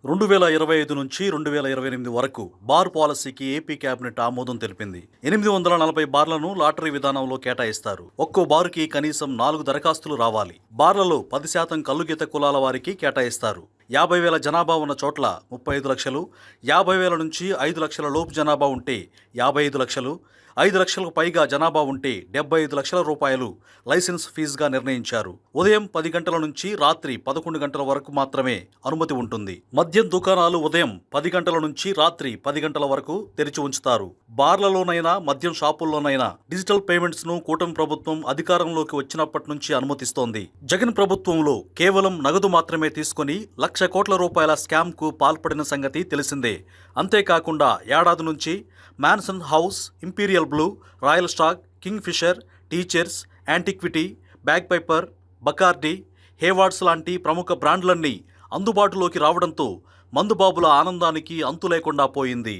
2025 నుంచి 2028 వరకు బార్ పాలసీకి ఏపీ కేబినెట్ ఆమోదం తెలిపింది. 840 బార్లను లాటరీ విధానంలో కేటాయిస్తారు. ఒక్కో బారుకి కనీసం 4 దరఖాస్తులు రావాలి. బార్లలో 10% కల్లుగీత కులాల వారికి కేటాయిస్తారు. 50,000 జనాభా ఉన్న చోట్ల 35 లక్షలు, 50,000 నుంచి 5 లక్షల లోపు జనాభా ఉంటే 55 లక్షలు, 5 లక్షలకు పైగా జనాభా ఉంటే 75 లక్షల రూపాయలు లైసెన్స్ ఫీజుగా నిర్ణయించారు. ఉదయం 10 గంటల నుంచి రాత్రి 11 గంటల వరకు మాత్రమే అనుమతి ఉంటుంది. మద్యం దుకాణాలు ఉదయం 10 గంటల నుంచి రాత్రి 10 గంటల వరకు తెరిచి ఉంచుతారు. బార్లలోనైనా మద్యం షాపుల్లోనైనా డిజిటల్ పేమెంట్స్ ను కూటమి ప్రభుత్వం అధికారంలోకి వచ్చినప్పటి నుంచి అనుమతిస్తోంది. జగన్ ప్రభుత్వంలో కేవలం నగదు మాత్రమే తీసుకుని 1,00,000 కోట్ల రూపాయల స్కామ్ కు పాల్పడిన సంగతి తెలిసిందే. అంతేకాకుండా ఏడాది నుంచి Mansion House, Imperial Blue, Royal Stag, Kingfisher, Teacher's, Antiquity, Bagpiper, Bacardi, Haywards లాంటి ప్రముఖ బ్రాండ్లన్నీ అందుబాటులోకి రావడంతో మందుబాబుల ఆనందానికి అంతు లేకుండా పోయింది.